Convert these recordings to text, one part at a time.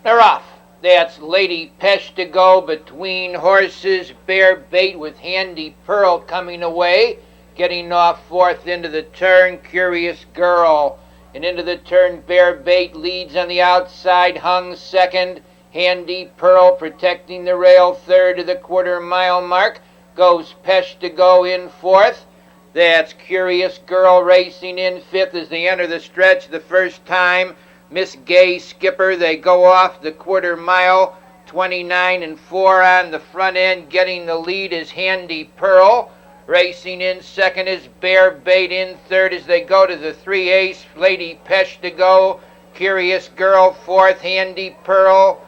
They're off. That's Lady Pesh to go between horses. Bear Bait with Handy Pearl coming away. Getting off fourth into the turn. Curious Girl. And into the turn, Bear Bait leads on the outside. Hung second. Handy Pearl protecting the rail third to the quarter-mile mark. Goes Pesh to go in fourth. That's Curious Girl racing in fifth as they enter the stretch the first time. Miss Gay Skipper, they go off the quarter mile, 29 and 4 on the front end. Getting the lead is Handy Pearl. Racing in second is Bear Bait. In third as they go to the 3/8, Lady Pesh to go. Curious Girl fourth. Handy Pearl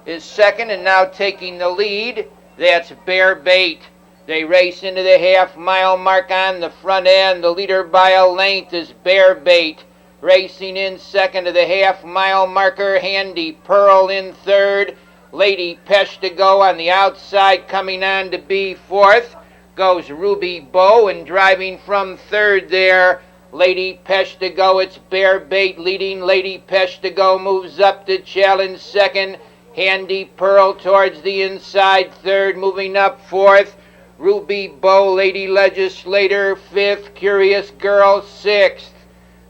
is second and now taking the lead. That's Bear Bait. They race into the half-mile mark on the front end. The leader by a length is Bear Bait. Racing in second to the half-mile marker, Handy Pearl in third. Lady Pesh to go on the outside, coming on to be fourth. Goes Ruby Bow, and driving from third there, Lady Pesh to go. It's Bear Bait leading. Lady Pesh to go moves up to challenge second. Handy Pearl towards the inside third, moving up fourth. Ruby Bow, Lady Legislator fifth. Curious Girl sixth.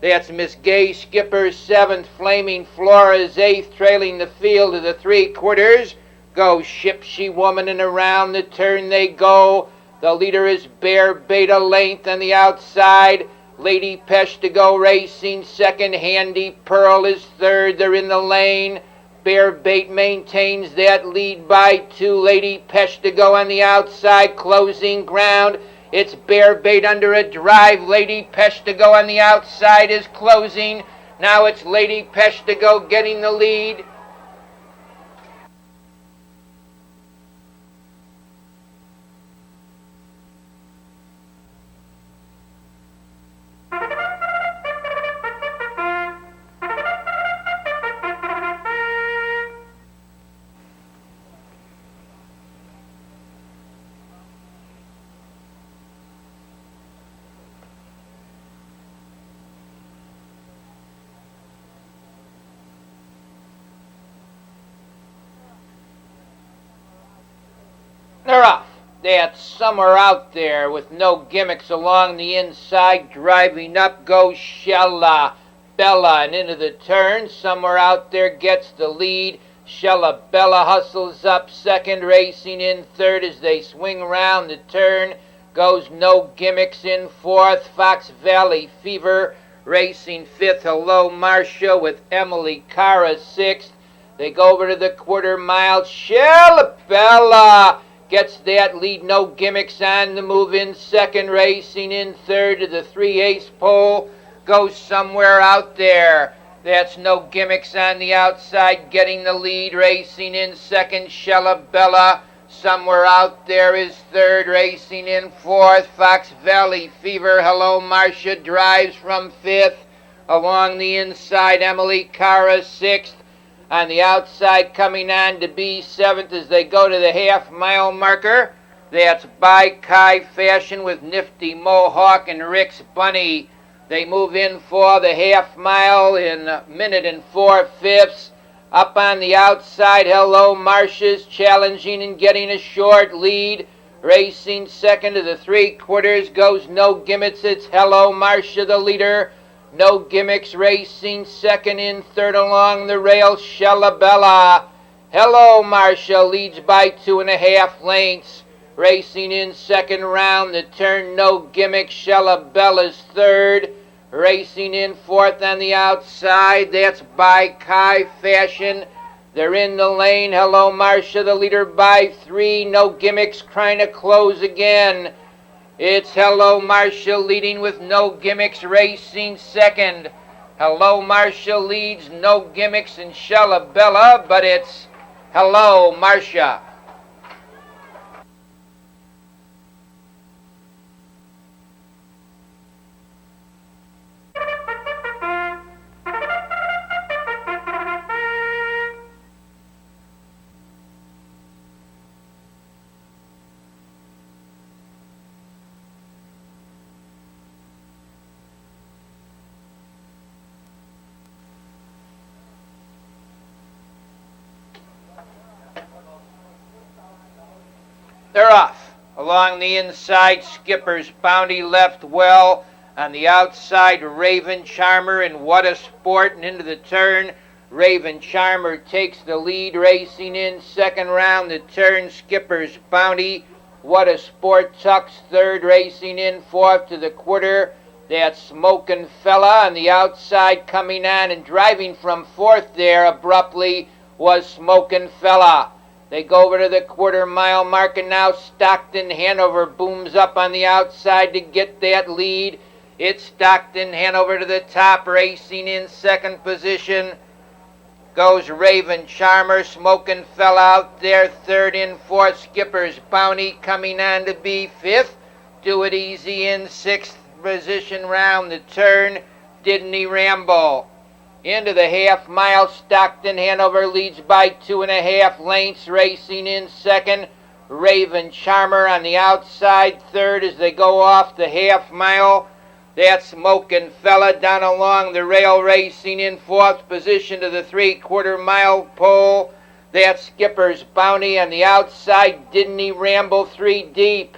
That's Miss Gay Skipper seventh. Flaming Flora's eighth, trailing the field to the 3/4. Goes Shipsy Woman, and around the turn they go. The leader is Bear Bait a length on the outside. Lady Pesh to go racing second. Handy Pearl is third. They're in the lane. Bear Bait maintains that lead by 2. Lady Pesh to go on the outside, closing ground. It's Bear Bait under a drive. Lady Pesh to go on the outside is closing. Now it's Lady Pesh to go getting the lead. They're off. That's Summer Out There with no gimmicks along the inside. Driving up goes Shella Bella, and into the turn. Somewhere Out There gets the lead. Shella Bella hustles up second, racing in third as they swing round the turn. Goes No Gimmicks in fourth. Fox Valley Fever racing fifth. Hello Marcia with Emily Cara sixth. They go over to the quarter mile. Shella Bella gets that lead. No Gimmicks on the move in second, racing in third to the 3/8 pole. Goes Somewhere Out There. That's No Gimmicks on the outside, getting the lead, racing in second. Shella Bella. Somewhere Out There is third, racing in fourth. Fox Valley Fever. Hello Marcia drives from fifth. Along the inside, Emily Cara sixth. On the outside, coming on to be seventh as they go to the half-mile marker. That's By Kai Fashion with Nifty Mohawk and Rick's Bunny. They move in for the half-mile in a minute and 4/5. Up on the outside, Hello Marcia's challenging and getting a short lead. Racing second to the 3/4 goes No Gimmicks. It's Hello Marcia, the leader. No Gimmicks racing second. In third along the rail, Shella Bella. Hello Marcia leads by 2.5 lengths. Racing in second round the turn, No Gimmicks. Shella Bella's third. Racing in fourth on the outside, that's By Kai Fashion. They're in the lane. Hello Marcia, the leader by 3. No Gimmicks trying to close again. It's Hello Marcia leading with No Gimmicks racing second. Hello Marcia leads No Gimmicks and Shella Bella, but it's Hello Marcia. They're off. Along the inside, Skipper's Bounty left well. On the outside, Raven Charmer and What a Sport, and into the turn. Raven Charmer takes the lead, racing in second round the turn. Skipper's Bounty, What a Sport tucks third, racing in fourth to the quarter. That Smokin' Fella on the outside coming on and driving from fourth there abruptly was Smokin' Fella. They go over to the quarter-mile mark, and now Stockton Hanover booms up on the outside to get that lead. It's Stockton Hanover to the top, racing in second position. Goes Raven Charmer, Smokin' Fella out there, third in fourth. Skipper's Bounty coming on to be fifth. Do It Easy in sixth position round the turn. Didn't He Ramble? Into the half mile, Stockton Hanover leads by 2.5 lengths, racing in second. Raven Charmer on the outside, third as they go off the half mile. That Smokin' Fella down along the rail, racing in fourth position to the 3/4 mile pole. That Skipper's Bounty on the outside, Didn't He Ramble 3 deep.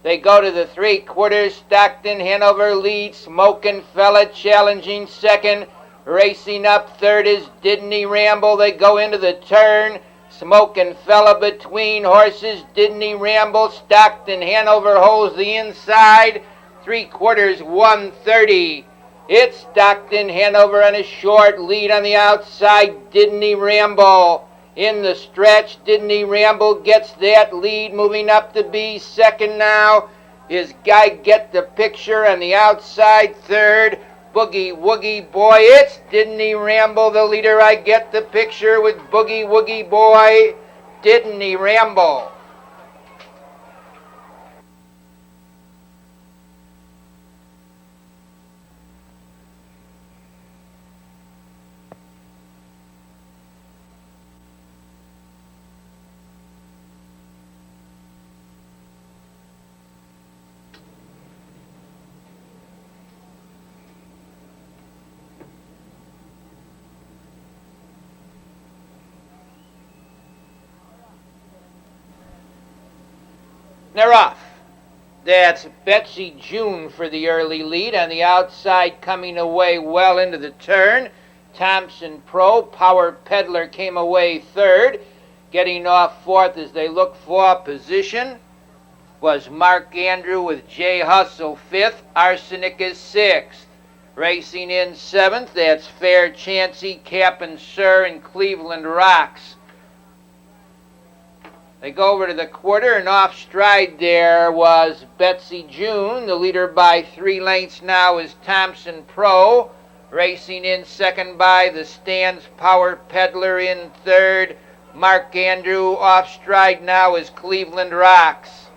They go to the 3/4. Stockton Hanover leads, Smokin' Fella challenging second. Racing up third is Didn't He Ramble. They go into the turn. Smokin' Fella between horses. Didn't He Ramble. Stockton Hanover holds the inside. 3/4, 130. It's Stockton Hanover on a short lead on the outside. Didn't He Ramble. In the stretch, Didn't He Ramble gets that lead, moving up to be second now. Is Guy Get the Picture on the outside, third. Boogie Woogie Boy. It's Didn't He Ramble, the leader. I Get the Picture with Boogie Woogie Boy. Didn't He Ramble. They're off. That's Betsy June for the early lead. On the outside, coming away well into the turn. Thompson Pro, Power Peddler came away third. Getting off fourth as they look for position was Mark Andrew with Jay Hustle fifth. Arsenic is sixth. Racing in seventh, that's Fair Chancy, Cap'n Sir, and Cleveland Rocks. They go over to the quarter, and off stride there was Betsy June. The leader by 3 lengths now is Thompson Pro. Racing in second by the stands, Power Peddler in third. Mark Andrew off stride now is Cleveland Rocks.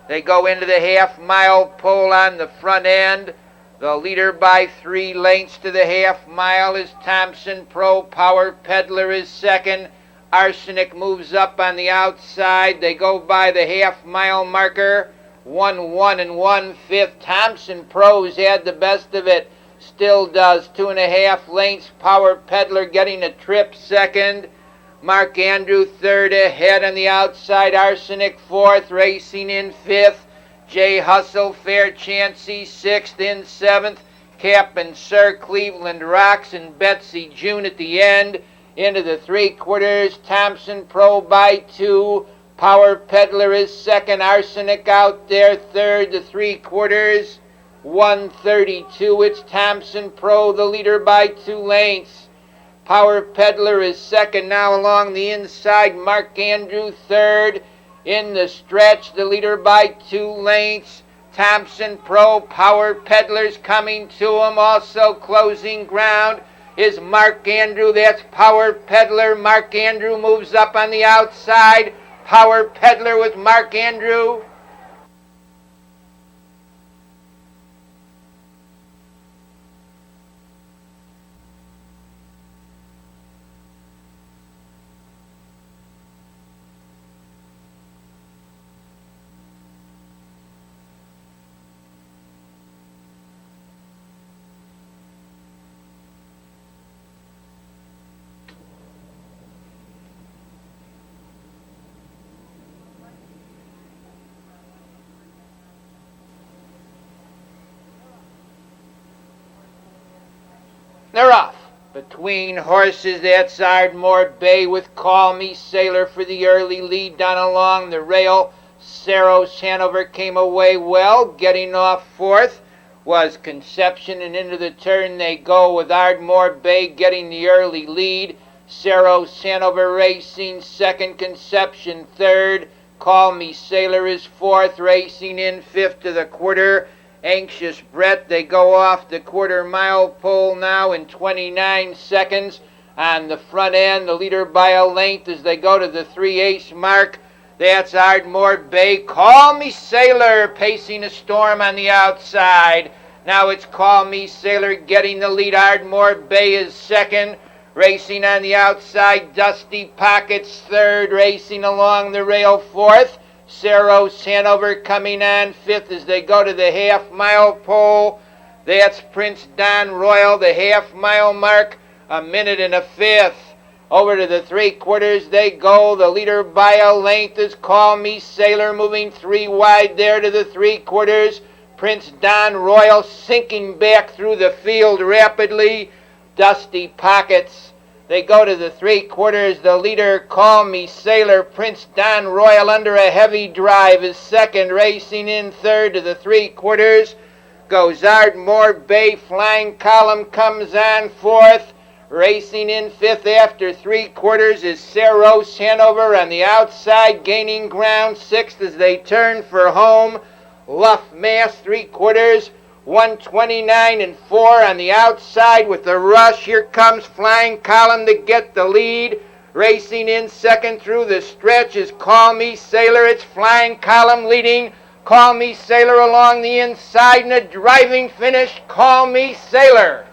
They go into the half-mile pole on the front end. The leader by 3 lengths to the half-mile is Thompson Pro. Power Peddler is second. Arsenic moves up on the outside. They go by the half-mile marker. 1-1 and 1/5. Thompson Pro's had the best of it. Still does. 2.5 lengths. Power Peddler getting a trip second. Mark Andrew third ahead on the outside. Arsenic fourth. Racing in fifth. Jay Hustle, Fair Chancy sixth. In seventh, Cap'n Sir, Cleveland Rocks, and Betsy June at the end. Into the 3/4, Thompson Pro by 2. Power Peddler is second. Arsenic out there third. The 3/4, 132. It's Thompson Pro, the leader by 2 lengths. Power Peddler is second now along the inside. Mark Andrew third. In the stretch, the leader by 2 lengths. Thompson Pro, Power Peddler's coming to him. Also closing ground is Mark Andrew. That's Power Peddler. Mark Andrew moves up on the outside. Power Peddler with Mark Andrew. They're off. Between horses, that's Ardmore Bay with Call Me Sailor for the early lead down along the rail. Saros Hanover came away well. Getting off fourth was Conception, and into the turn they go with Ardmore Bay getting the early lead. Saros Hanover racing second, Conception third. Call Me Sailor is fourth, racing in fifth to the quarter. Anxious Brett, they go off the quarter-mile pole now in 29 seconds. On the front end, the leader by a length as they go to the 3/8 mark. That's Ardmore Bay. Call Me Sailor pacing a storm on the outside. Now it's Call Me Sailor getting the lead. Ardmore Bay is second. Racing on the outside, Dusty Pockets third. Racing along the rail fourth. Saros Hanover coming on fifth as they go to the half-mile pole. That's Prince Don Royal, the half-mile mark, a minute and a fifth. Over to the three-quarters they go. The leader by a length is Call Me Sailor, moving three wide there to the three-quarters. Prince Don Royal sinking back through the field rapidly. Dusty Pockets, they go to the three-quarters. The leader, Call Me Sailor, Prince Don Royal under a heavy drive is second. Racing in third to the three-quarters goes Ardmore Bay. Flying Column comes on fourth. Racing in fifth after three-quarters is Saros Hanover on the outside, gaining ground sixth as they turn for home. Luff Mass three-quarters, 129 and 4 on the outside with the rush. Here comes Flying Column to get the lead. Racing in second through the stretch is Call Me Sailor. It's Flying Column leading. Call Me Sailor along the inside and a driving finish. Call Me Sailor.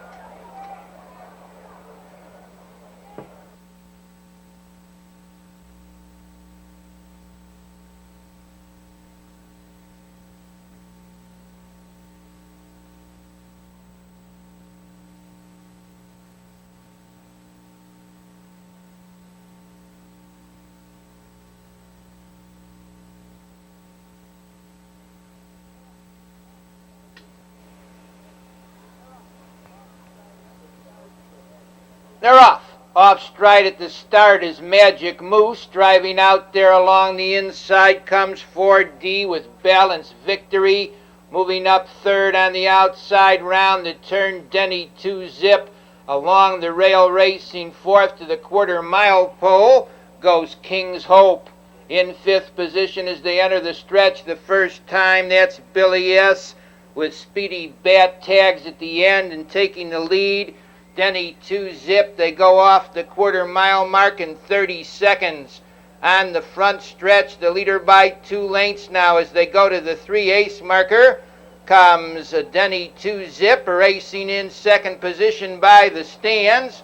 They're off. Off stride at the start is Magic Moose. Driving out there along the inside comes 4D with Balanced Victory. Moving up third on the outside round the turn, Denny 2-Zip. Along the rail racing fourth to the quarter-mile pole goes King's Hope. In fifth position as they enter the stretch the first time, that's Billy S. with Speedy Bat Tags at the end and taking the lead. Denny 2-Zip, they go off the quarter-mile mark in 30 seconds. On the front stretch, the leader by 2 lengths now as they go to the 3/8 marker comes Denny 2-Zip, racing in second position by the stands.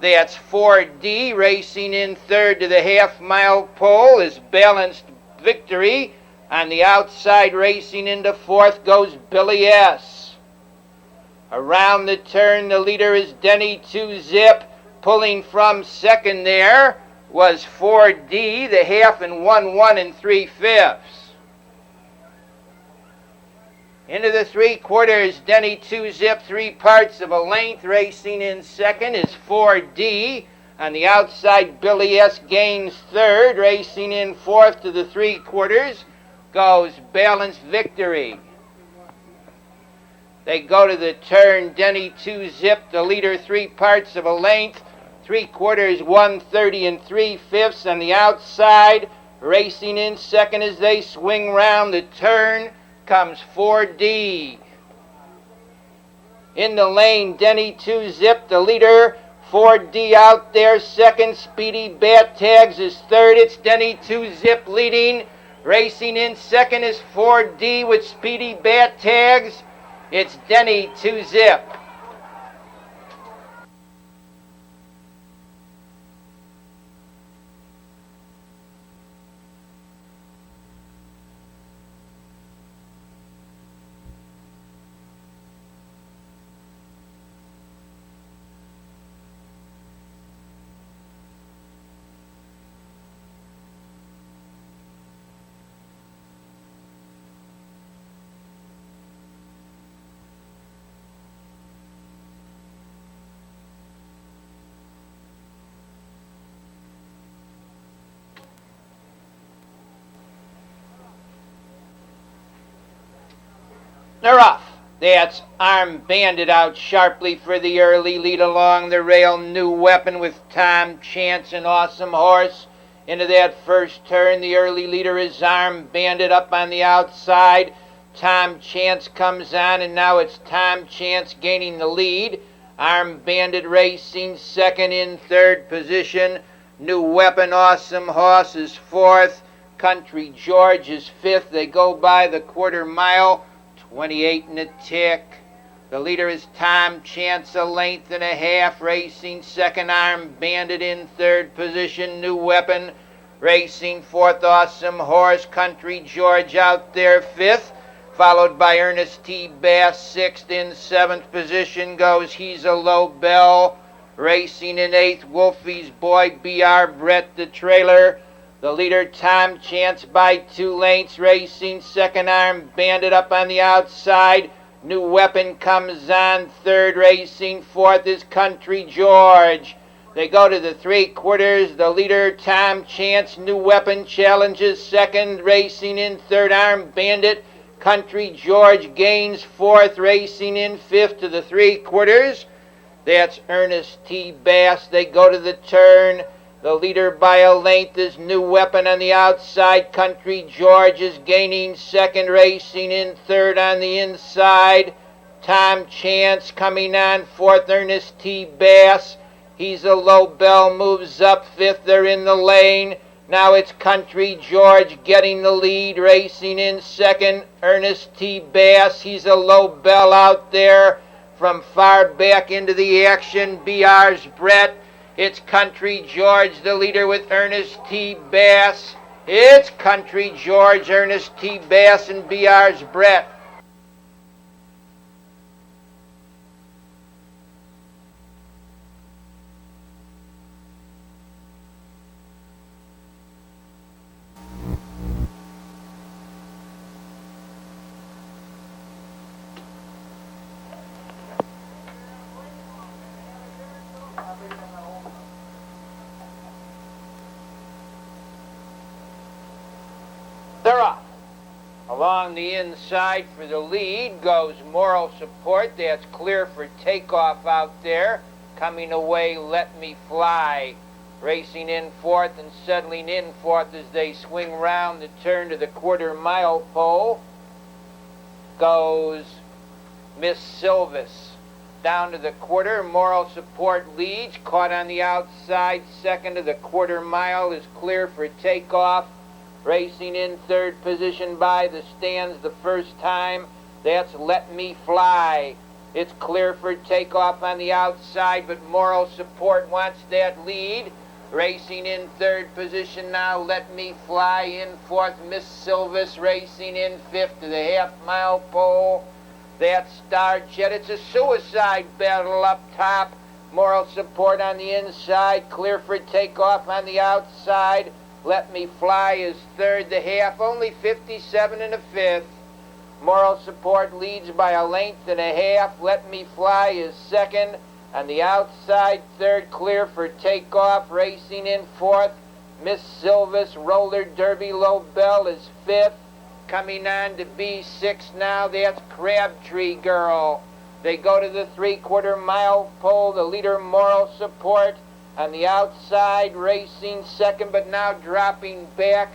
That's 4D. Racing in third to the half-mile pole is Balanced Victory. On the outside, racing into fourth goes Billy S. Around the turn, the leader is Denny 2-Zip. Pulling from second there was 4D, the half and 1 3/5. Into the three-quarters, Denny 2-Zip, 3/4 of a length. Racing in second is 4D. On the outside, Billy S. gains third. Racing in fourth to the three-quarters goes Balanced Victory. They go to the turn, Denny 2-Zip, the leader 3/4 of a length, three-quarters 130 3/5 on the outside. Racing in second as they swing round the turn comes 4D. In the lane, Denny 2-Zip, the leader, 4D out there second, Speedy Bat Tags is third. It's Denny 2-Zip leading. Racing in second is 4D with Speedy Bat Tags. It's Denny 2-Zip. They're off. That's Arm Bandit out sharply for the early lead along the rail. New Weapon with Tom Chance, an awesome horse. Into that first turn, the early leader is Arm Bandit up on the outside. Tom Chance comes on, and now it's Tom Chance gaining the lead. Arm Bandit racing second. In third position. New Weapon, awesome horse, is fourth. Country George is fifth. They go by the quarter mile. 28 and a tick. The leader is Tom Chance, a length and a half. Racing second, Arm Bandit in third position. New Weapon racing fourth, awesome horse. Country George out there fifth. Followed by Ernest T. Bass sixth. In seventh position goes He's a Low Bell. Racing in eighth, Wolfie's Boy, B.R. Brett the trailer. The leader, Tom Chance, by 2 lengths. Racing second, Arm Bandit up on the outside. New Weapon comes on third. Racing fourth is Country George. They go to the 3/4. The leader, Tom Chance. New Weapon challenges second. Racing in third, Arm Bandit. Country George gains fourth. Racing in fifth to the 3/4. That's Ernest T. Bass. They go to the turn. The leader by a length is New Weapon on the outside. Country George is gaining second. Racing in third on the inside. Tom Chance coming on fourth. Ernest T. Bass. He's a Low Bell moves up fifth. They're in the lane. Now it's Country George getting the lead. Racing in second, Ernest T. Bass. He's a Low Bell out there. From far back into the action, BR's Brett. It's Country George, the leader, with Ernest T. Bass. It's Country George, Ernest T. Bass, and BR's Brett. They're off. Along the inside for the lead goes Moral Support. That's clear for takeoff out there. Coming away, Let Me Fly. Racing in fourth and settling in fourth as they swing round the turn to the quarter-mile pole goes Miss Silvis. Down to the quarter, Moral Support leads. Caught on the outside, second to the quarter-mile is clear for takeoff. Racing in third position by the stands the first time. That's Let Me Fly. It's clear for takeoff on the outside, but Moral Support wants that lead. Racing in third position now, Let Me Fly. In fourth, Miss Silvis. Racing in fifth to the half-mile pole. That's Star Jet. It's a suicide battle up top. Moral Support on the inside. Clear for takeoff on the outside. Let Me Fly is third, the half, only 57 and a fifth. Moral Support leads by a length and a half. Let Me Fly is second. On the outside, third, clear for takeoff. Racing in fourth, Miss Silvis. Roller Derby Low Bell is fifth. Coming on to B6 now, that's Crabtree Girl. They go to the 3/4-mile pole. The leader, Moral Support. On the outside, racing second, but now dropping back.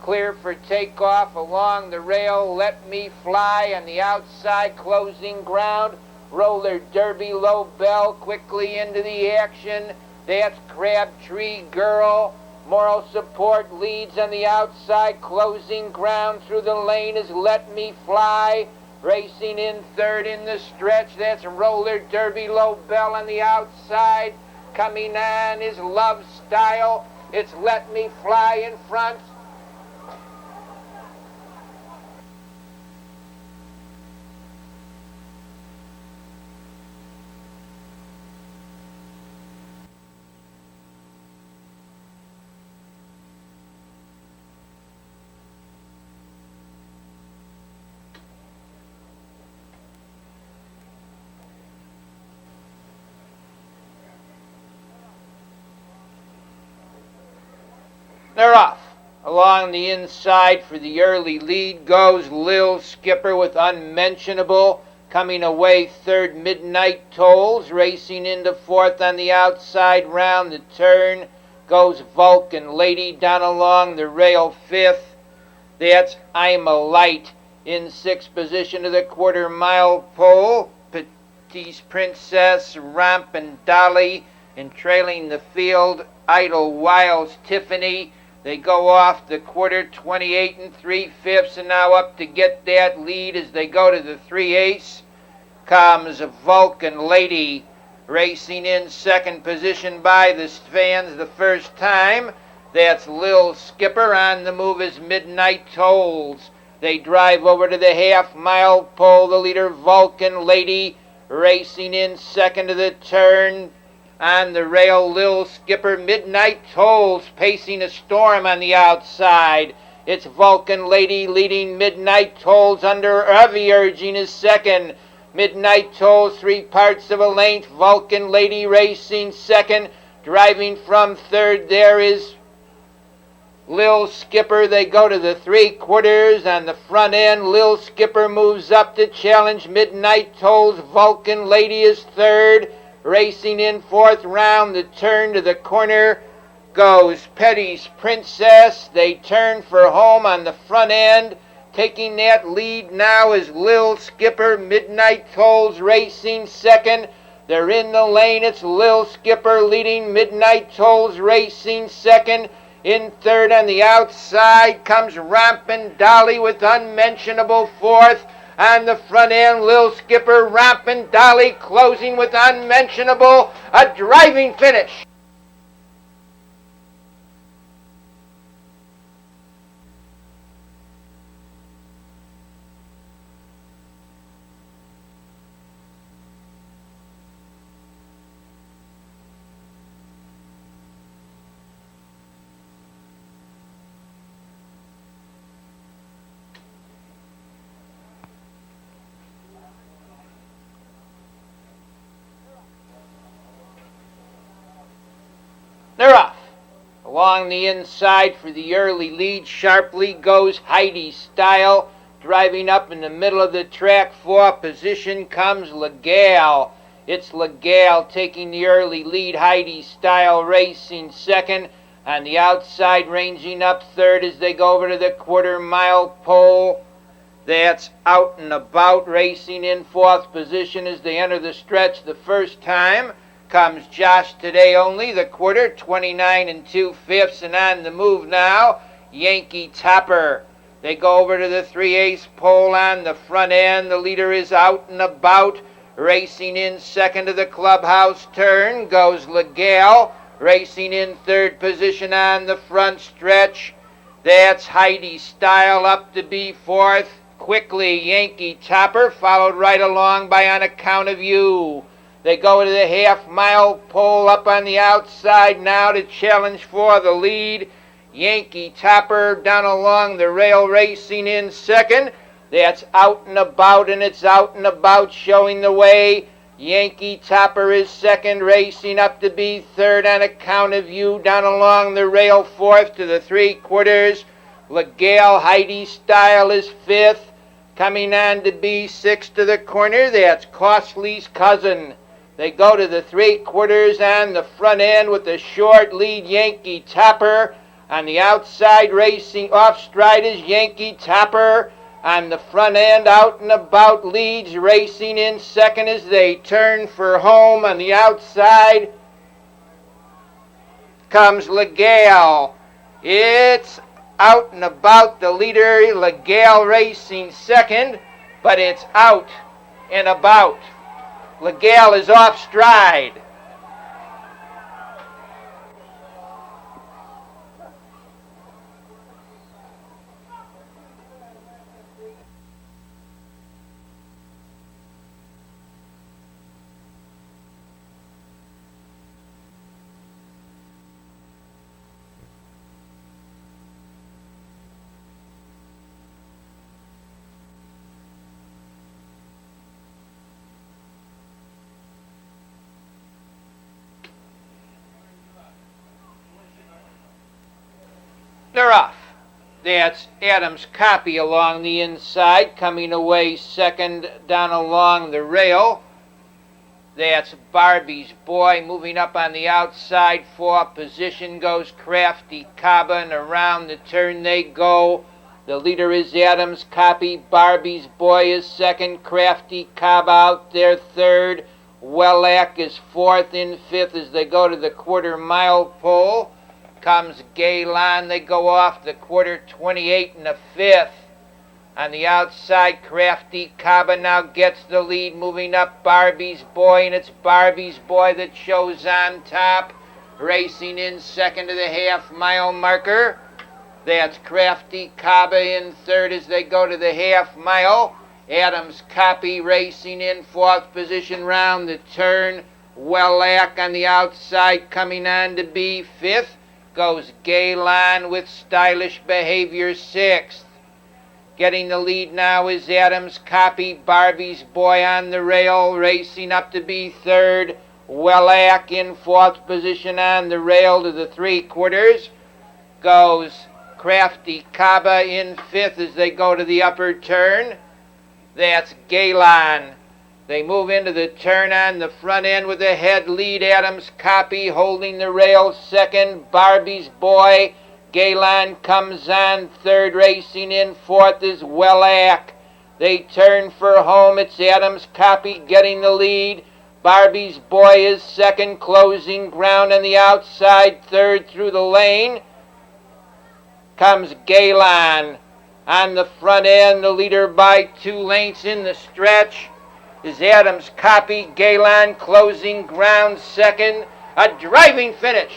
Clear for takeoff along the rail. Let Me Fly on the outside, closing ground. Roller Derby Low Bell quickly into the action. That's Crabtree Girl. Moral Support leads on the outside, closing ground through the lane is Let Me Fly. Racing in third in the stretch, that's Roller Derby Low Bell on the outside. Coming on is Love Style. It's Let Me Fly in front. They're off. Along the inside for the early lead goes Lil Skipper with Unmentionable. Coming away third, Midnight Tolls. Racing into fourth on the outside round the turn goes Vulcan Lady. Down along the rail fifth, that's I'm a Light. In sixth position to the quarter-mile pole, Petite Princess, Rampin' Dolly. And trailing the field, Idle Wiles, Tiffany. They go off the quarter, 28 3/5, and now up to get that lead as they go to the 3/8 comes Vulcan Lady. Racing in second position by the fans the first time, that's Lil Skipper. On the move is Midnight Tolls. They drive over to the half-mile pole, the leader Vulcan Lady. Racing in second to the turn, on the rail, Lil Skipper. Midnight Tolls pacing a storm on the outside. It's Vulcan Lady leading Midnight Tolls under heavy urging is second. Midnight Tolls 3/4 of a length. Vulcan Lady racing second. Driving from third there is Lil Skipper. They go to the 3/4 on the front end. Lil Skipper moves up to challenge Midnight Tolls. Vulcan Lady is third. Racing in fourth round the turn to the corner goes Petite Princess. They turn for home on the front end. Taking that lead now is Lil Skipper. Midnight Tolls racing second. They're in the lane. It's Lil Skipper leading. Midnight Tolls racing second. In third on the outside comes Rampin' Dolly with Unmentionable fourth. On the front end, Lil Skipper, Rampin' Dolly closing with Unmentionable. A driving finish. They're off. Along the inside for the early lead sharply goes Heidi Style. Driving up in the middle of the track, fourth position comes Legal. It's Legal taking the early lead. Heidi Style racing second. On the outside, ranging up third as they go over to the quarter-mile pole. That's Out and About racing in fourth position as they enter the stretch the first time. Comes Josh Today Only, the quarter, 29 2/5, and on the move now, Yankee Topper. They go over to the 3/8 pole on the front end. The leader is Out and About. Racing in second to the clubhouse turn goes Legal. Racing in third position on the front stretch, that's Heidi Style up to be fourth. Quickly, Yankee Topper, followed right along by On Account of You. They go to the half-mile pole up on the outside now to challenge for the lead. Yankee Topper down along the rail racing in second. That's Out and About, and it's Out and About showing the way. Yankee Topper is second, racing up to be third. On Account of You down along the rail fourth to the 3/4. Legal Heidi Style is fifth. Coming on to be sixth to the corner, that's Costly's Cousin. They go to the 3/4 on the front end with the short lead Yankee Topper. On the outside racing off stride is Yankee Topper. On the front end, Out and About leads, racing in second as they turn for home. On the outside comes Legal. It's Out and About, the leader, Legal racing second, but it's Out and About. Legal is off stride. They're off. That's Adams' Copy along the inside, coming away second down along the rail. That's Barbie's Boy moving up on the outside. For position goes Crafty Caba, and around the turn they go. The leader is Adams' Copy. Barbie's Boy is second. Crafty Caba out there third. Wellack is fourth. In fifth as they go to the quarter-mile pole comes Gaylon. They go off the quarter 28 and a fifth. On the outside, Crafty Caba now gets the lead, moving up Barbie's Boy, and it's Barbie's Boy that shows on top, racing in second to the half-mile marker. That's Crafty Caba in third as they go to the half-mile. Adams' Copy racing in fourth position round the turn. Wellack on the outside coming on to be fifth. Goes Gaylon with Stylish Behavior sixth. Getting the lead now is Adams' Copy. Barbie's Boy on the rail, racing up to be third. Wellack in fourth position on the rail to the three-quarters. Goes Crafty Caba in fifth as they go to the upper turn. That's Gaylon. They move into the turn on the front end with a head lead. Adams' Copy holding the rail second. Barbie's Boy. Gaylon comes on third. Racing in fourth is Wellack. They turn for home. It's Adams' Copy getting the lead. Barbie's Boy is second, closing ground on the outside. Third through the lane comes Gaylon. On the front end, the leader by 2 lengths in the stretch is Adams' Copy. Gaylon closing ground second. A driving finish.